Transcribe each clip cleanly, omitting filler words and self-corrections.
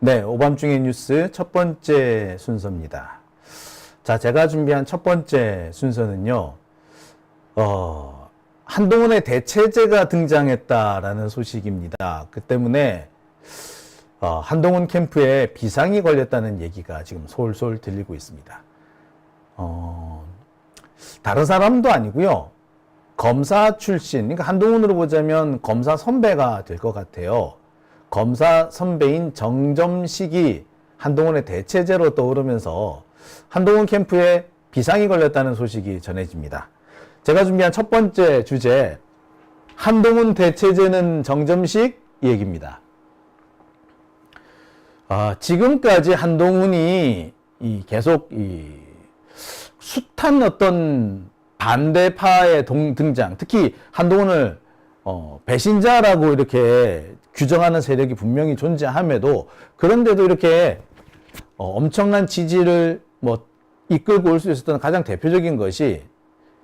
네, 오밤중의 뉴스 첫 번째 순서입니다. 자, 제가 준비한 첫 번째 순서는요, 한동훈의 대체제가 등장했다라는 소식입니다. 그 때문에, 한동훈 캠프에 비상이 걸렸다는 얘기가 지금 솔솔 들리고 있습니다. 다른 사람도 아니고요, 검사 출신, 그러니까 한동훈으로 보자면 검사 선배가 될 것 같아요. 검사 선배인 정점식이 한동훈의 대체제로 떠오르면서 한동훈 캠프에 비상이 걸렸다는 소식이 전해집니다. 제가 준비한 첫 번째 주제, 한동훈 대체제는 정점식 이 얘기입니다. 지금까지 한동훈이 계속 숱한 어떤 반대파의 등장, 특히 한동훈을 배신자라고 이렇게 규정하는 세력이 분명히 존재함에도, 그런데도 이렇게 엄청난 지지를 이끌고 올 수 있었던 가장 대표적인 것이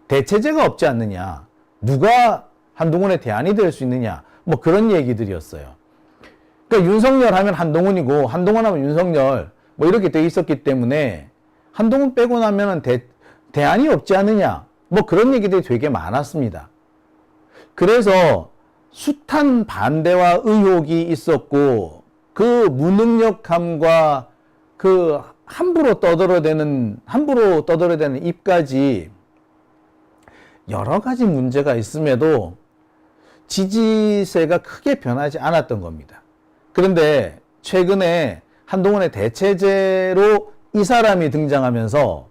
대체제가 없지 않느냐, 누가 한동훈의 대안이 될 수 있느냐, 그런 얘기들이었어요. 그러니까 윤석열 하면 한동훈이고 한동훈 하면 윤석열 이렇게 돼 있었기 때문에 한동훈 빼고 나면은 대안이 없지 않느냐, 그런 얘기들이 되게 많았습니다. 그래서 숱한 반대와 의혹이 있었고, 그 무능력함과 그 함부로 떠들어대는 입까지 여러 가지 문제가 있음에도 지지세가 크게 변하지 않았던 겁니다. 그런데 최근에 한동훈의 대체제로 이 사람이 등장하면서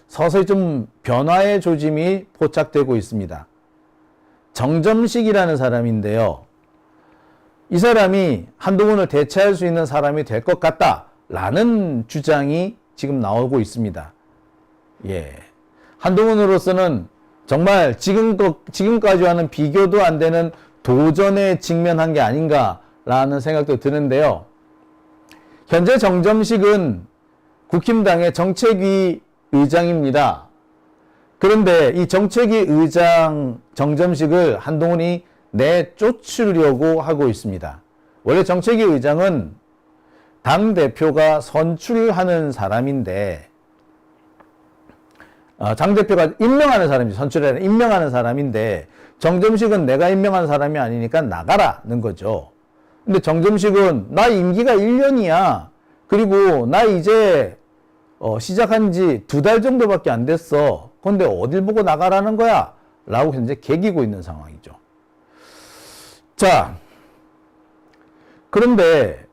서서히 좀 변화의 조짐이 포착되고 있습니다. 정점식이라는 사람인데요. 이 사람이 한동훈을 대체할 수 있는 사람이 될 것 같다라는 주장이 지금 나오고 있습니다. 한동훈으로서는 정말 지금까지와는 비교도 안 되는 도전에 직면한 게 아닌가라는 생각도 드는데요. 현재 정점식은 국힘당의 정책위 의장입니다. 그런데 이 정책위 의장 정점식을 한동훈이 내쫓으려고 하고 있습니다. 원래 정책위 의장은 당대표가 선출하는 사람인데, 당대표가 임명하는 사람이죠. 선출이 아니라 임명하는 사람인데, 정점식은 내가 임명한 사람이 아니니까 나가라는 거죠. 근데 정점식은 나 임기가 1년이야. 그리고 나 이제 시작한 지 2달 정도밖에 안 됐어. 근데 어딜 보고 나가라는 거야? 라고 현재 개기고 있는 상황이죠. 자, 그런데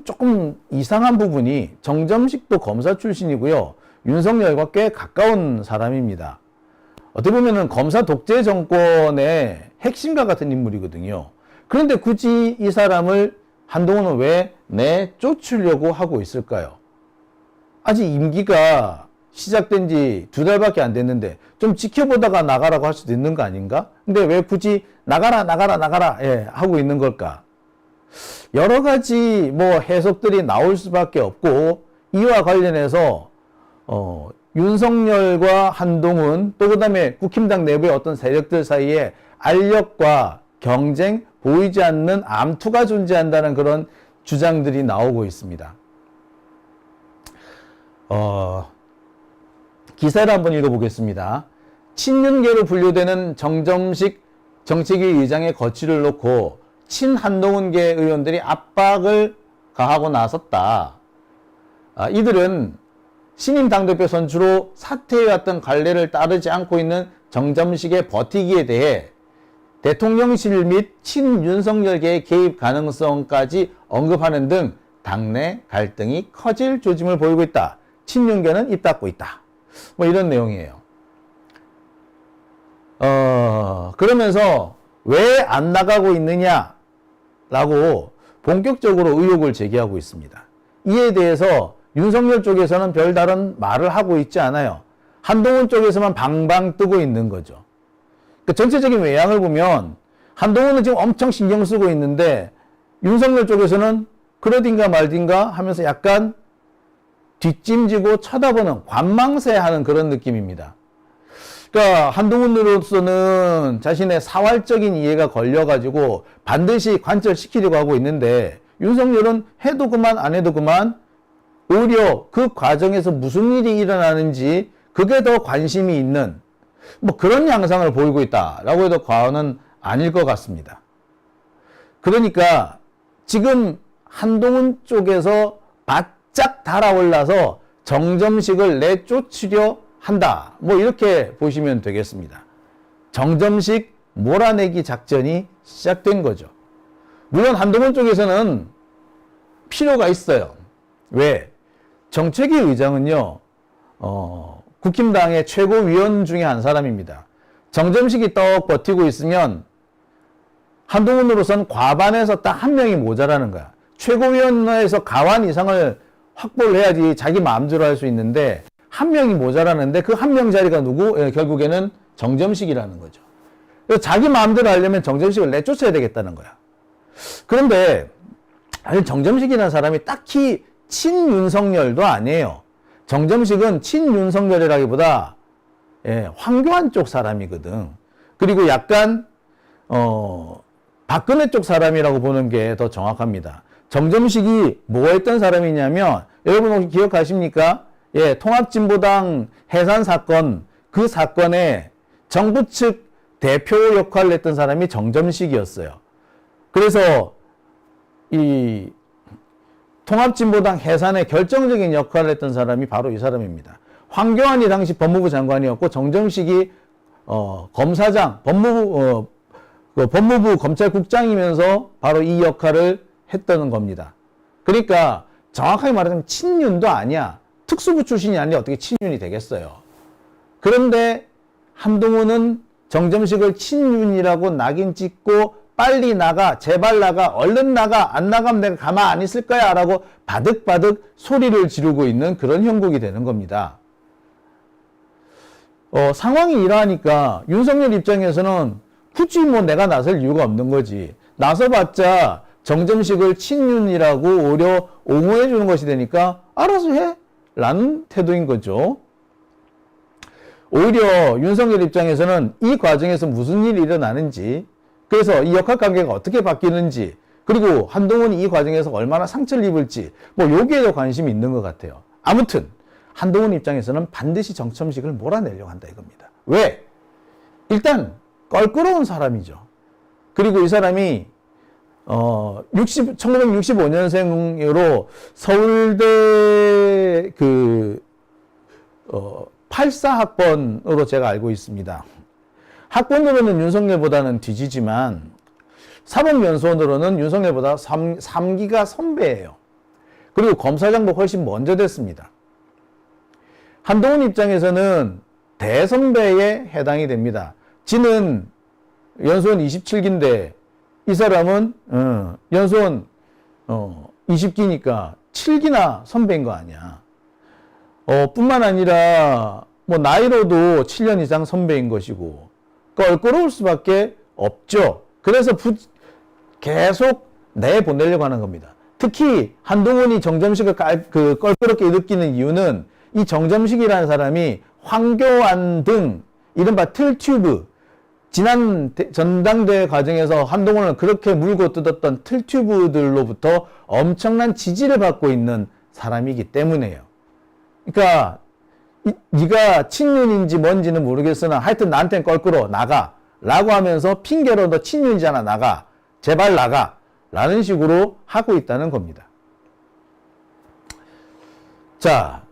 조금 이상한 부분이, 정점식도 검사 출신이고요. 윤석열과 꽤 가까운 사람입니다. 어떻게 보면은 검사 독재 정권의 핵심가 같은 인물이거든요. 그런데 굳이 이 사람을 한동훈은 왜 내쫓으려고 하고 있을까요? 아직 임기가 시작된 지 2달밖에 안 됐는데 좀 지켜보다가 나가라고 할 수도 있는 거 아닌가? 근데 왜 굳이 나가라 하고 있는 걸까? 여러 가지 해석들이 나올 수밖에 없고, 이와 관련해서 윤석열과 한동훈, 또 그다음에 국힘당 내부의 어떤 세력들 사이에 알력과 경쟁, 보이지 않는 암투가 존재한다는 그런 주장들이 나오고 있습니다. 기사를 한번 읽어보겠습니다. 친윤계로 분류되는 정점식 정책위 의장의 거취를 놓고 친한동훈계 의원들이 압박을 가하고 나섰다. 이들은 신임 당대표 선출로 사퇴해왔던 관례를 따르지 않고 있는 정점식의 버티기에 대해 대통령실 및 친윤석열계의 개입 가능성까지 언급하는 등 당내 갈등이 커질 조짐을 보이고 있다. 친윤계는 입 닫고 있다. 이런 내용이에요. 그러면서 왜 안 나가고 있느냐라고 본격적으로 의혹을 제기하고 있습니다. 이에 대해서 윤석열 쪽에서는 별다른 말을 하고 있지 않아요. 한동훈 쪽에서만 방방 뜨고 있는 거죠. 전체적인 외양을 보면 한동훈은 지금 엄청 신경 쓰고 있는데, 윤석열 쪽에서는 그러딘가 말딘가 하면서 약간 뒷짐지고 쳐다보는, 관망세하는 그런 느낌입니다. 그러니까 한동훈으로서는 자신의 사활적인 이해가 걸려가지고 반드시 관철시키려고 하고 있는데, 윤석열은 해도 그만 안 해도 그만 오히려 그 과정에서 무슨 일이 일어나는지 그게 더 관심이 있는 뭐 그런 양상을 보이고 있다라고 해도 과언은 아닐 것 같습니다. 그러니까 지금 한동훈 쪽에서 바짝 달아올라서 정점식을 내쫓으려 한다. 뭐 이렇게 보시면 되겠습니다. 정점식 몰아내기 작전이 시작된 거죠. 물론 한동훈 쪽에서는 필요가 있어요. 왜? 정책위 의장은요, 국힘당의 최고위원 중에 한 사람입니다. 정점식이 떡 버티고 있으면 한동훈으로선 과반에서 딱 한 명이 모자라는 거야. 최고위원회에서 과반 이상을 확보를 해야지 자기 마음대로 할 수 있는데 한 명이 모자라는데 그 한 명 자리가 누구? 결국에는 정점식이라는 거죠. 그래서 자기 마음대로 하려면 정점식을 내쫓아야 되겠다는 거야. 그런데 정점식이라는 사람이 딱히 친윤석열도 아니에요. 정점식은 친윤석열이라기보다 황교안 쪽 사람이거든. 그리고 약간 박근혜 쪽 사람이라고 보는 게 더 정확합니다. 정점식이 뭐 했던 사람이냐면 여러분 혹시 기억하십니까? 통합진보당 해산 사건, 그 사건에 정부 측 대표 역할을 했던 사람이 정점식이었어요. 그래서 이 통합진보당 해산에 결정적인 역할을 했던 사람이 바로 이 사람입니다. 황교안이 당시 법무부 장관이었고 정점식이 검사장, 법무부 검찰국장이면서 바로 이 역할을 했던 겁니다. 그러니까 정확하게 말하자면 친윤도 아니야. 특수부 출신이 아닌데 어떻게 친윤이 되겠어요. 그런데 한동훈은 정점식을 친윤이라고 낙인 찍고 빨리 나가, 제발 나가, 얼른 나가, 안 나가면 내가 가만 안 있을 거야 라고 바득바득 소리를 지르고 있는 그런 형국이 되는 겁니다. 상황이 이러하니까 윤석열 입장에서는 굳이 뭐 내가 나설 이유가 없는 거지. 나서봤자 정점식을 친윤이라고 오히려 옹호해 주는 것이 되니까 알아서 해 라는 태도인 거죠. 오히려 윤석열 입장에서는 이 과정에서 무슨 일이 일어나는지, 그래서 이 역할관계가 어떻게 바뀌는지, 그리고 한동훈이 이 과정에서 얼마나 상처를 입을지 뭐 여기에도 관심이 있는 것 같아요. 아무튼 한동훈 입장에서는 반드시 정점식을 몰아내려고 한다 이겁니다. 왜? 일단 껄끄러운 사람이죠. 그리고 이 사람이 1965년생으로 서울대 84학번으로 제가 알고 있습니다. 학번으로는 윤석열보다는 뒤지지만 사법연수원으로는 윤석열보다 3기가 선배예요. 그리고 검사장도 훨씬 먼저 됐습니다. 한동훈 입장에서는 대선배에 해당이 됩니다. 지는 연수원 27기인데 이 사람은 연수원 20기니까 7기나 선배인 거 아니야. 뿐만 아니라 뭐 나이로도 7년 이상 선배인 것이고 껄끄러울 수밖에 없죠. 그래서 계속 내보내려고 하는 겁니다. 특히 한동훈이 정점식을 껄끄럽게 느끼는 이유는 이 정점식이라는 사람이 황교안 등 이른바 틀튜브, 지난 전당대회 과정에서 한동훈을 그렇게 물고 뜯었던 틀튜브들로부터 엄청난 지지를 받고 있는 사람이기 때문에요. 그러니까 네가 친윤인지 뭔지는 모르겠으나 하여튼 나한테는 껄끄러워 나가 라고 하면서 핑계로 너 친윤이잖아 나가 제발 나가 라는 식으로 하고 있다는 겁니다. 자,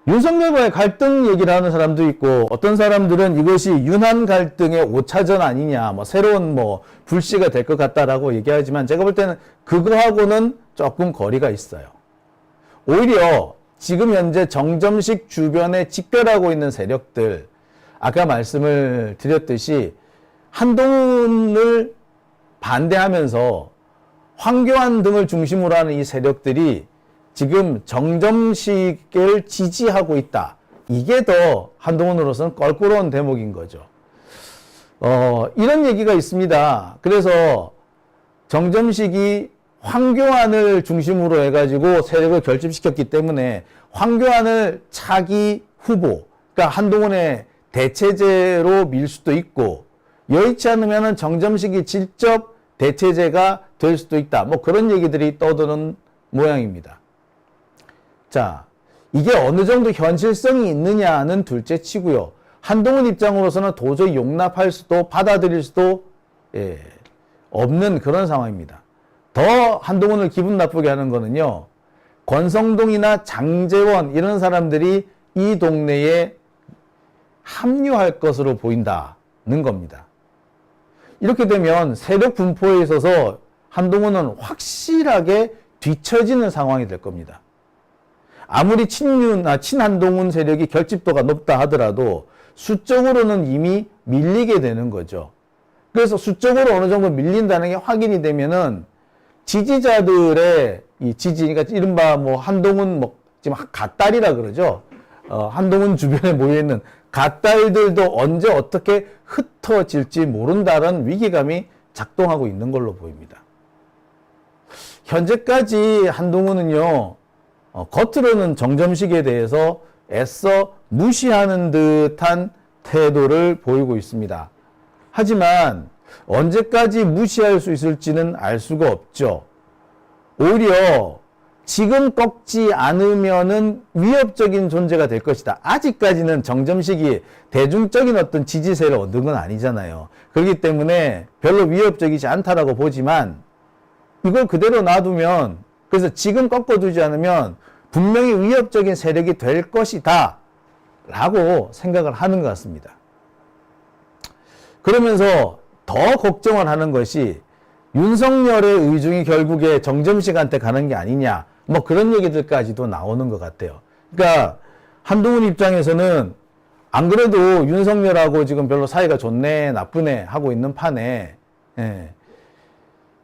윤석열과의 갈등 얘기를 하는 사람도 있고 어떤 사람들은 이것이 윤한 갈등의 5차전 아니냐 뭐 새로운 뭐 불씨가 될 것 같다라고 얘기하지만 제가 볼 때는 그거하고는 조금 거리가 있어요. 오히려 지금 현재 정점식 주변에 집결하고 있는 세력들, 아까 말씀을 드렸듯이 한동훈을 반대하면서 황교안 등을 중심으로 하는 이 세력들이 지금 정점식을 지지하고 있다. 이게 더 한동훈으로서는 껄끄러운 대목인 거죠. 이런 얘기가 있습니다. 그래서 정점식이 황교안을 중심으로 해가지고 세력을 결집시켰기 때문에 황교안을 차기 후보, 그러니까 한동훈의 대체제로 밀 수도 있고, 여의치 않으면 정점식이 직접 대체제가 될 수도 있다. 뭐 그런 얘기들이 떠도는 모양입니다. 자, 이게 어느 정도 현실성이 있느냐는 둘째 치고요. 한동훈 입장으로서는 도저히 용납할 수도 받아들일 수도 없는 그런 상황입니다. 더 한동훈을 기분 나쁘게 하는 거는요. 권성동이나 장제원 이런 사람들이 이 동네에 합류할 것으로 보인다는 겁니다. 이렇게 되면 세력 분포에 있어서 한동훈은 확실하게 뒤처지는 상황이 될 겁니다. 아무리 친한동훈 세력이 결집도가 높다 하더라도 수적으로는 이미 밀리게 되는 거죠. 그래서 수적으로 어느 정도 밀린다는 게 확인이 되면은 지지자들의 이 지지, 그러니까 이른바 뭐 한동훈 지금 갓딸이라 그러죠. 한동훈 주변에 모여있는 갓딸들도 언제 어떻게 흩어질지 모른다는 위기감이 작동하고 있는 걸로 보입니다. 현재까지 한동훈은요, 겉으로는 정점식에 대해서 애써 무시하는 듯한 태도를 보이고 있습니다. 하지만 언제까지 무시할 수 있을지는 알 수가 없죠. 오히려 지금 꺾지 않으면은 위협적인 존재가 될 것이다. 아직까지는 정점식이 대중적인 어떤 지지세를 얻은 건 아니잖아요. 그렇기 때문에 별로 위협적이지 않다라고 보지만 이걸 그대로 놔두면, 그래서 지금 꺾어두지 않으면 분명히 위협적인 세력이 될 것이다 라고 생각을 하는 것 같습니다. 그러면서 더 걱정을 하는 것이 윤석열의 의중이 결국에 정점식한테 가는 게 아니냐, 뭐 그런 얘기들까지도 나오는 것 같아요. 그러니까 한동훈 입장에서는 안 그래도 윤석열하고 지금 별로 사이가 좋네 나쁘네 하고 있는 판에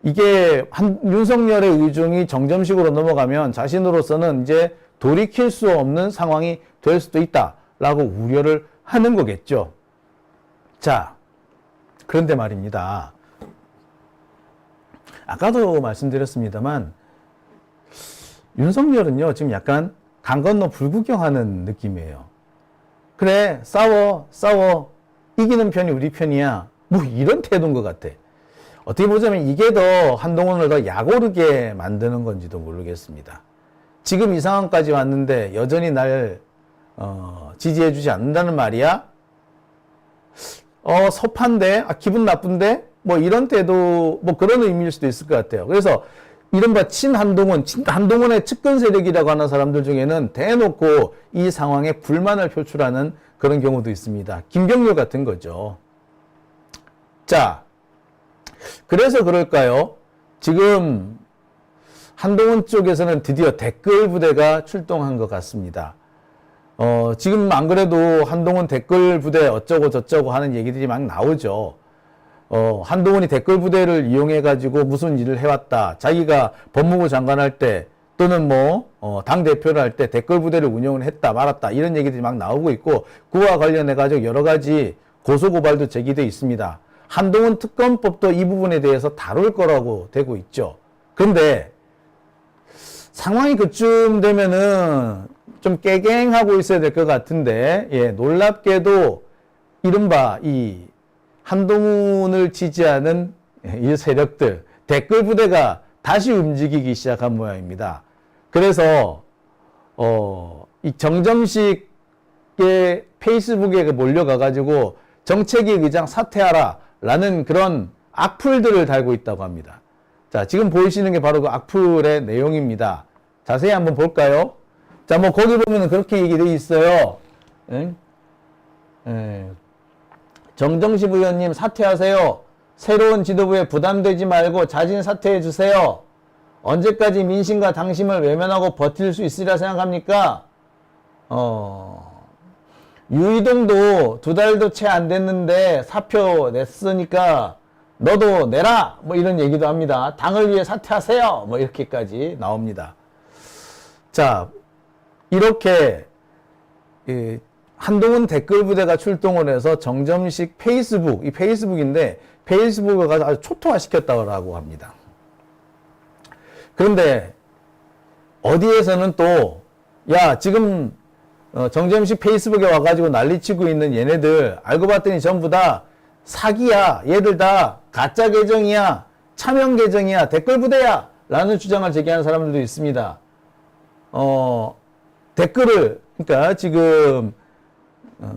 이게 윤석열의 의중이 정점식으로 넘어가면 자신으로서는 이제 돌이킬 수 없는 상황이 될 수도 있다라고 우려를 하는 거겠죠. 자, 그런데 말입니다. 아까도 말씀드렸습니다만 윤석열은요 지금 약간 강 건너 불구경하는 느낌이에요. 그래, 싸워 이기는 편이 우리 편이야, 뭐 이런 태도인 것 같아. 어떻게 보자면 이게 더 한동훈을 더 약오르게 만드는 건지도 모르겠습니다. 지금 이 상황까지 왔는데 여전히 날 지지해주지 않는다는 말이야? 섭한데? 기분 나쁜데? 뭐 이런 태도, 뭐 그런 의미일 수도 있을 것 같아요. 그래서 이른바 한동훈의 측근 세력이라고 하는 사람들 중에는 대놓고 이 상황에 불만을 표출하는 그런 경우도 있습니다. 김경률 같은 거죠. 자, 그래서 그럴까요? 지금 한동훈 쪽에서는 드디어 댓글 부대가 출동한 것 같습니다. 지금 안 그래도 한동훈 댓글 부대 어쩌고 저쩌고 하는 얘기들이 막 나오죠. 한동훈이 댓글 부대를 이용해가지고 무슨 일을 해왔다. 자기가 법무부 장관 할 때 또는 당대표를 할 때 댓글 부대를 운영을 했다 말았다. 이런 얘기들이 막 나오고 있고, 그와 관련해가지고 여러 가지 고소고발도 제기되어 있습니다. 한동훈 특검법도 이 부분에 대해서 다룰 거라고 되고 있죠. 그런데 상황이 그쯤 되면은 좀 깨갱하고 있어야 될 것 같은데, 놀랍게도 이른바 이 한동훈을 지지하는 이 세력들, 댓글 부대가 다시 움직이기 시작한 모양입니다. 그래서 이 정점식의 페이스북에 몰려가가지고 정책위 의장 사퇴하라 라는 그런 악플들을 달고 있다고 합니다. 자, 지금 보이시는 게 바로 그 악플의 내용입니다. 자세히 한번 볼까요? 자, 뭐 거기 보면 그렇게 얘기되어 있어요. 정정식 의원님 사퇴하세요. 새로운 지도부에 부담되지 말고 자진 사퇴해 주세요. 언제까지 민심과 당심을 외면하고 버틸 수 있으리라 생각합니까? 유이동도 2달도 채 안 됐는데 사표 냈으니까 너도 내라! 뭐 이런 얘기도 합니다. 당을 위해 사퇴하세요! 뭐 이렇게까지 나옵니다. 자, 이렇게 한동훈 댓글 부대가 출동을 해서 정점식 페이스북, 이 페이스북인데 페이스북을 가서 아주 초토화시켰다고 합니다. 그런데 어디에서는 또 지금 정점식 페이스북에 와가지고 난리치고 있는 얘네들 알고 봤더니 전부 다 사기야, 얘들 다 가짜 계정이야, 차명 계정이야, 댓글 부대야 라는 주장을 제기하는 사람들도 있습니다. 댓글을, 그러니까 지금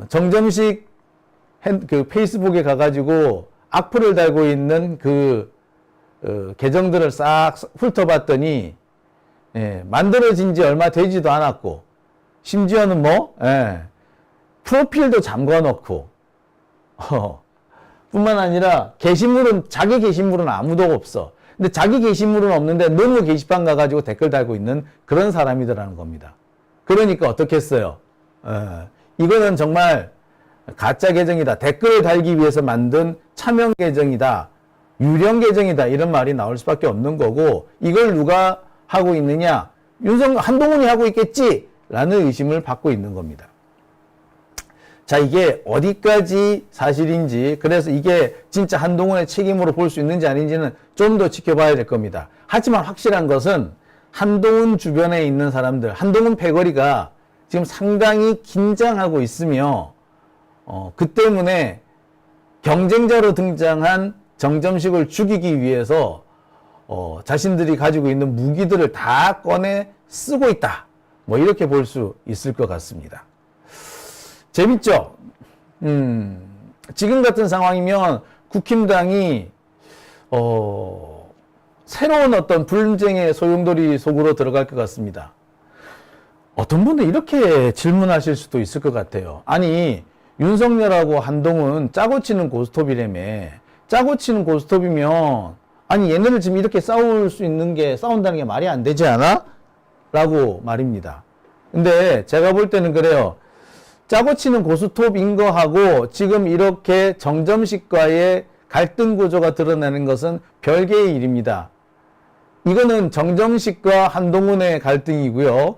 정점식 그 페이스북에 가가지고 악플을 달고 있는 그 계정들을 싹 훑어봤더니 만들어진 지 얼마 되지도 않았고 심지어는 프로필도 잠궈놓고 뿐만 아니라 게시물은 자기 게시물은 아무도 없어. 근데 자기 게시물은 없는데 너무 게시판 가가지고 댓글 달고 있는 그런 사람이더라는 겁니다. 그러니까 어떻겠어요? 이거는 정말 가짜 계정이다. 댓글을 달기 위해서 만든 차명 계정이다. 유령 계정이다. 이런 말이 나올 수밖에 없는 거고, 이걸 누가 하고 있느냐? 한동훈이 하고 있겠지? 라는 의심을 받고 있는 겁니다. 자, 이게 어디까지 사실인지, 그래서 이게 진짜 한동훈의 책임으로 볼 수 있는지 아닌지는 좀 더 지켜봐야 될 겁니다. 하지만 확실한 것은 한동훈 주변에 있는 사람들, 한동훈 패거리가 지금 상당히 긴장하고 있으며, 그 때문에 경쟁자로 등장한 정점식을 죽이기 위해서 자신들이 가지고 있는 무기들을 다 꺼내 쓰고 있다. 뭐 이렇게 볼 수 있을 것 같습니다. 재밌죠? 지금 같은 상황이면 국힘당이 새로운 어떤 분쟁의 소용돌이 속으로 들어갈 것 같습니다. 어떤 분은 이렇게 질문하실 수도 있을 것 같아요. 아니, 윤석열하고 한동훈 짜고 치는 고스톱이라며. 짜고 치는 고스톱이면 아니 얘네들 지금 이렇게 싸운다는 게 말이 안 되지 않아? 라고 말입니다. 근데 제가 볼 때는 그래요. 짜고 치는 고스톱인 거하고 지금 이렇게 정점식과의 갈등 구조가 드러나는 것은 별개의 일입니다. 이거는 정점식과 한동훈의 갈등이고요.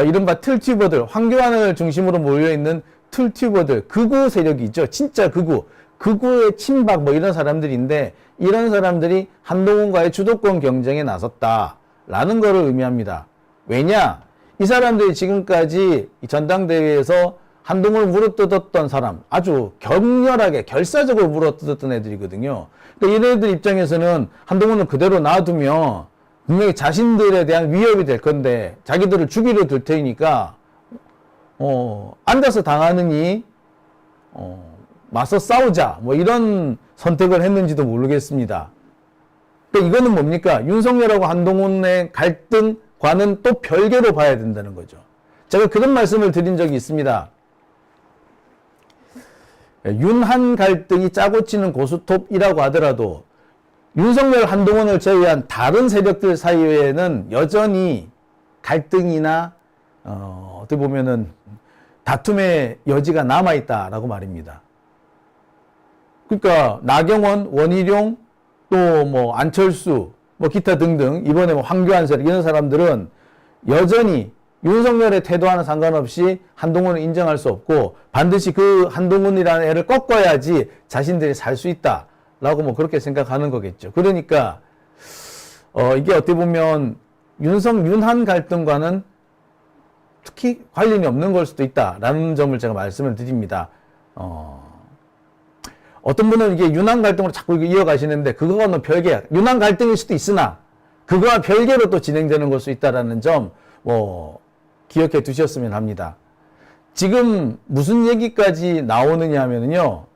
이른바 틀튜버들, 황교안을 중심으로 모여있는 틀튜버들, 극우 세력이 있죠. 진짜 극우의 친박 뭐 이런 사람들인데, 이런 사람들이 한동훈과의 주도권 경쟁에 나섰다라는 것을 의미합니다. 왜냐? 이 사람들이 지금까지 전당대회에서 한동훈을 물어뜯었던 사람, 아주 격렬하게 결사적으로 물어뜯었던 애들이거든요. 그러니까 얘네들 입장에서는 한동훈을 그대로 놔두면 분명히 자신들에 대한 위협이 될 건데, 자기들을 죽이려 들 테니까 앉아서 당하느니 맞서 싸우자, 뭐 이런 선택을 했는지도 모르겠습니다. 그러니까 이거는 뭡니까? 윤석열하고 한동훈의 갈등과는 또 별개로 봐야 된다는 거죠. 제가 그런 말씀을 드린 적이 있습니다. 윤한 갈등이 짜고 치는 고스톱이라고 하더라도 윤석열, 한동훈을 제외한 다른 세력들 사이에는 여전히 갈등이나 어떻게 보면은 다툼의 여지가 남아있다라고 말입니다. 그러니까 나경원, 원희룡, 또 뭐 안철수, 뭐 기타 등등, 이번에 뭐 황교안 세력 이런 사람들은 여전히 윤석열의 태도와는 상관없이 한동훈을 인정할 수 없고 반드시 그 한동훈이라는 애를 꺾어야지 자신들이 살 수 있다라고 뭐 그렇게 생각하는 거겠죠. 그러니까 이게 어떻게 보면 윤한 갈등과는 특히 관련이 없는 걸 수도 있다라는 점을 제가 말씀을 드립니다. 어떤 분은 이게 윤한 갈등으로 자꾸 이어가시는데 그거와는 별개야. 윤한 갈등일 수도 있으나 그거와 별개로 또 진행되는 걸 수 있다라는 점 기억해 두셨으면 합니다. 지금 무슨 얘기까지 나오느냐 하면요.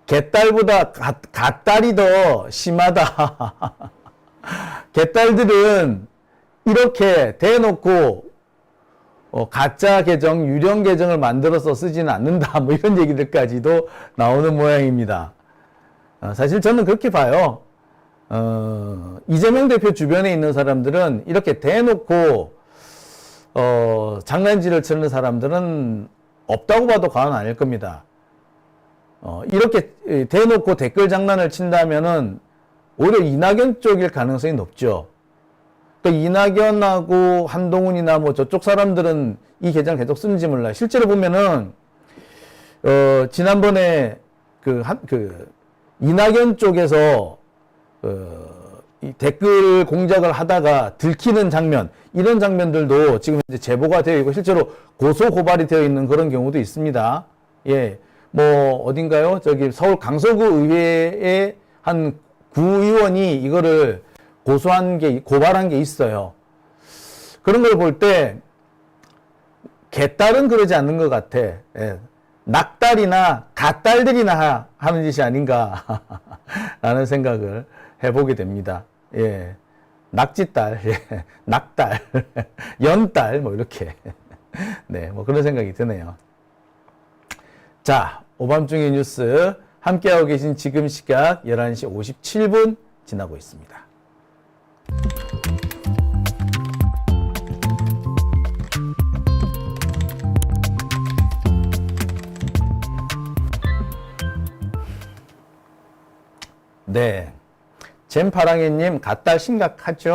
개딸보다 갓딸이 더 심하다. 개딸들은 이렇게 대놓고 가짜 계정, 유령 계정을 만들어서 쓰지는 않는다. 뭐 이런 얘기들까지도 나오는 모양입니다. 사실 저는 그렇게 봐요. 이재명 대표 주변에 있는 사람들은 이렇게 대놓고 장난질을 치는 사람들은 없다고 봐도 과언 아닐 겁니다. 이렇게 대놓고 댓글 장난을 친다면은 오히려 이낙연 쪽일 가능성이 높죠. 그러니까 이낙연하고 한동훈이나 뭐 저쪽 사람들은 이 계정을 계속 쓰는지 몰라요. 실제로 보면은 지난번에 이낙연 쪽에서 이 댓글 공작을 하다가 들키는 장면, 이런 장면들도 지금 이제 제보가 되어 있고 실제로 고소 고발이 되어 있는 그런 경우도 있습니다. 예, 뭐 어딘가요? 저기 서울 강서구 의회의 한 구의원이 이거를 고발한 게 있어요. 그런 걸 볼 때, 개딸은 그러지 않는 것 같아. 예. 낙딸이나 갓딸들이나 하는 짓이 아닌가, 라는 생각을 해보게 됩니다. 예. 낙지딸, 예. 낙딸, 연딸, 뭐, 이렇게. 네, 뭐, 그런 생각이 드네요. 자, 오밤중의 뉴스 함께하고 계신 지금 시각 11시 57분 지나고 있습니다. 네. 잼파랑이님, 갓딸 심각하죠?